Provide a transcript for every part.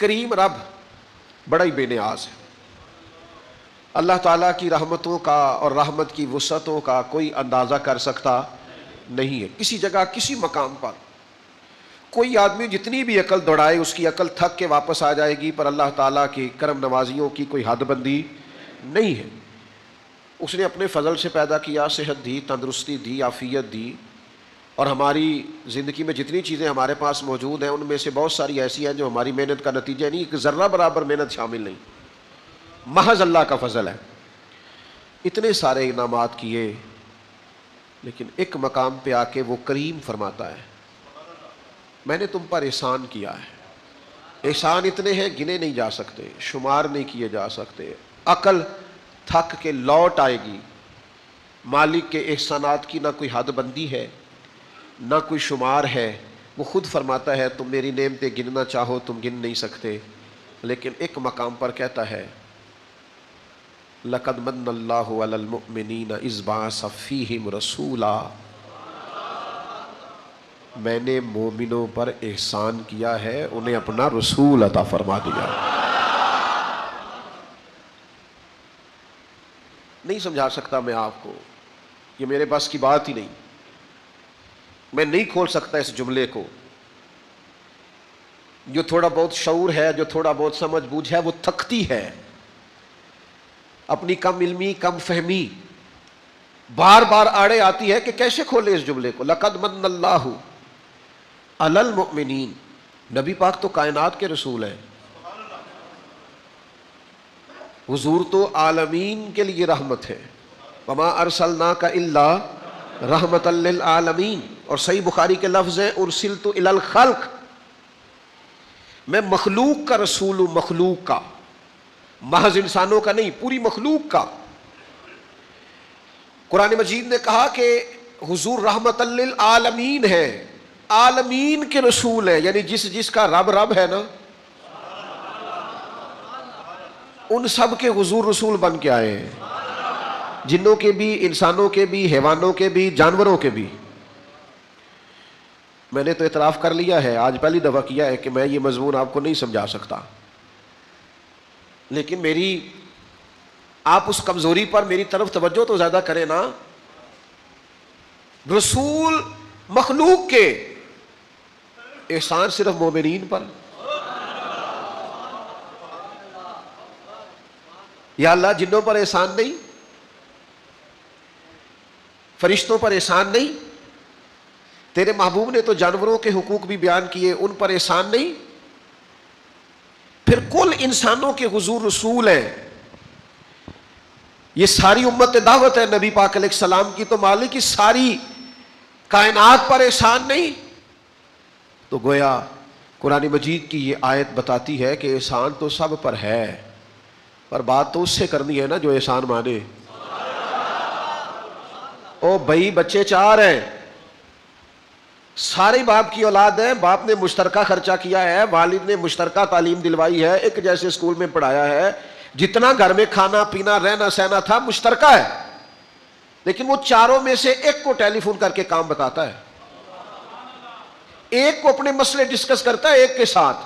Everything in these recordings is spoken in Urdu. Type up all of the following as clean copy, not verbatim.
کریم رب بڑا ہی بے نیاز ہے. اللہ تعالیٰ کی رحمتوں کا اور رحمت کی وسعتوں کا کوئی اندازہ کر سکتا نہیں ہے. کسی جگہ کسی مقام پر کوئی آدمی جتنی بھی عقل دوڑائے اس کی عقل تھک کے واپس آ جائے گی، پر اللہ تعالیٰ کی کرم نوازیوں کی کوئی حد بندی نہیں ہے. اس نے اپنے فضل سے پیدا کیا، صحت دی، تندرستی دی، عافیت دی، اور ہماری زندگی میں جتنی چیزیں ہمارے پاس موجود ہیں ان میں سے بہت ساری ایسی ہیں جو ہماری محنت کا نتیجہ نہیں، ایک ذرہ برابر محنت شامل نہیں، محض اللہ کا فضل ہے. اتنے سارے انعامات کیے، لیکن ایک مقام پہ آ کے وہ کریم فرماتا ہے میں نے تم پر احسان کیا ہے. احسان اتنے ہیں گنے نہیں جا سکتے، شمار نہیں کیے جا سکتے. عقل تھک کے لوٹ آئے گی. مالک کے احسانات کی نہ کوئی حد بندی ہے، نہ کوئی شمار ہے. وہ خود فرماتا ہے تم میری نعمتیں گننا چاہو تم گن نہیں سکتے، لیکن ایک مقام پر کہتا ہے لَقَدْ مَنَّ اللَّهُ عَلَى الْمُؤْمِنِينَ إِذْ بَعَثَ فِيهِمْ رَسُولًا. میں نے مومنوں پر احسان کیا ہے، انہیں اپنا رسول عطا فرما دیا. نہیں سمجھا سکتا میں آپ کو، یہ میرے بس کی بات ہی نہیں. میں نہیں کھول سکتا اس جملے کو. جو تھوڑا بہت شعور ہے، جو تھوڑا بہت سمجھ بوجھ ہے، وہ تھکتی ہے. اپنی کم علمی، کم فہمی بار بار آڑے آتی ہے کہ کیسے کھولے اس جملے کو. لَقَدْ مَنَّ اللَّهُ عَلَى الْمُؤْمِنِينَ. نبی پاک تو کائنات کے رسول ہیں، حضور تو عالمین کے لیے رحمت ہے. وَمَا أَرْسَلْنَاكَ إِلَّا رَحْمَةً لِلْعَالَمِينَ. اور صحیح بخاری کے لفظ ہیں أُرْسِلْتُ إِلَى الْخَلْقِ. میں مخلوق کا رسول ہوں، مخلوق کا، محض انسانوں کا نہیں، پوری مخلوق کا. قرآن مجید نے کہا کہ حضور رحمت للعالمین ہے، عالمین کے رسول ہیں، یعنی جس کا رب رب ہے نا ان سب کے حضور رسول بن کے آئے ہیں. جنوں کے بھی، انسانوں کے بھی، حیوانوں کے بھی، جانوروں کے بھی. میں نے تو اعتراف کر لیا ہے، آج پہلی دفعہ کیا ہے کہ میں یہ مضمون آپ کو نہیں سمجھا سکتا، لیکن میری آپ اس کمزوری پر میری طرف توجہ تو زیادہ کریں نا. رسول مخلوق کے، احسان صرف مومنین پر. یا اللہ جنوں پر احسان نہیں، فرشتوں پر احسان نہیں، تیرے محبوب نے تو جانوروں کے حقوق بھی بیان کیے، ان پر احسان نہیں، پھر کل انسانوں کے حضور رسول ہیں. یہ ساری امت دعوت ہے نبی پاک علیہ السلام کی، تو مالک کی ساری کائنات پر احسان نہیں. تو گویا قرآن مجید کی یہ آیت بتاتی ہے کہ احسان تو سب پر ہے، پر بات تو اس سے کرنی ہے نا جو احسان مانے. او بھائی بچے چار ہیں، سارے باپ کی اولاد ہیں، باپ نے مشترکہ خرچہ کیا ہے، والد نے مشترکہ تعلیم دلوائی ہے، ایک جیسے اسکول میں پڑھایا ہے، جتنا گھر میں کھانا پینا رہنا سہنا تھا مشترکہ ہے، لیکن وہ چاروں میں سے ایک کو ٹیلی فون کر کے کام بتاتا ہے، ایک کو اپنے مسئلے ڈسکس کرتا ہے ایک کے ساتھ.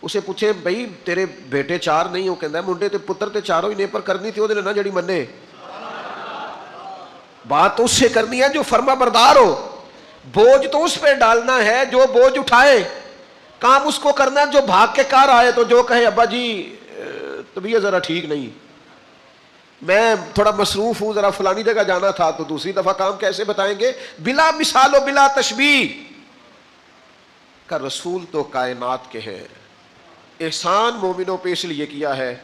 اسے پوچھے بھائی تیرے بیٹے چار نہیں، وہ کہتا ہے منڈے تے پتر تے چاروں ہی نے، پر کرنی تھی وہ دے نا جڑی منے. بات تو اس سے کرنی ہے جو فرما بردار ہو، بوجھ تو اس پہ ڈالنا ہے جو بوجھ اٹھائے، کام اس کو کرنا ہے جو بھاگ کے کار آئے. تو جو کہے ابا جی طبیعت ذرا ٹھیک نہیں، میں تھوڑا مصروف ہوں، ذرا فلانی جگہ جانا تھا، تو دوسری دفعہ کام کیسے بتائیں گے؟ بلا مثال و بلا تشبیہ. کا رسول تو کائنات کے ہیں. احسان مومنوں پہ اس لیے کیا ہے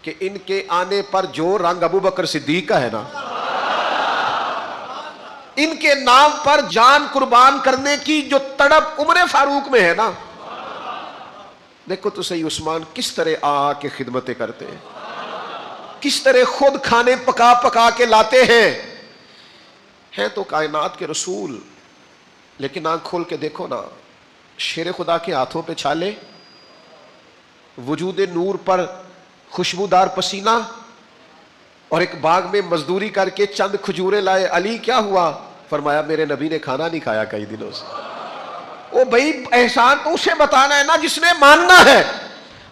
کہ ان کے آنے پر جو رنگ ابو بکر صدیق کا ہے نا، ان کے نام پر جان قربان کرنے کی جو تڑپ عمر فاروق میں ہے نا، دیکھو تو صحیح عثمان کس طرح آ کے خدمتیں کرتے ہیں، کس طرح خود کھانے پکا پکا کے لاتے ہیں تو کائنات کے رسول. لیکن آنکھ کھول کے دیکھو نا، شیر خدا کے ہاتھوں پہ چھالے، وجود نور پر خوشبودار پسینہ، اور ایک باغ میں مزدوری کر کے چند کھجورے لائے. علی کیا ہوا؟ فرمایا میرے نبی نے کھانا نہیں کھایا کئی دنوں سے. او بھائی احسان تو اسے بتانا ہے نا جس نے ماننا ہے.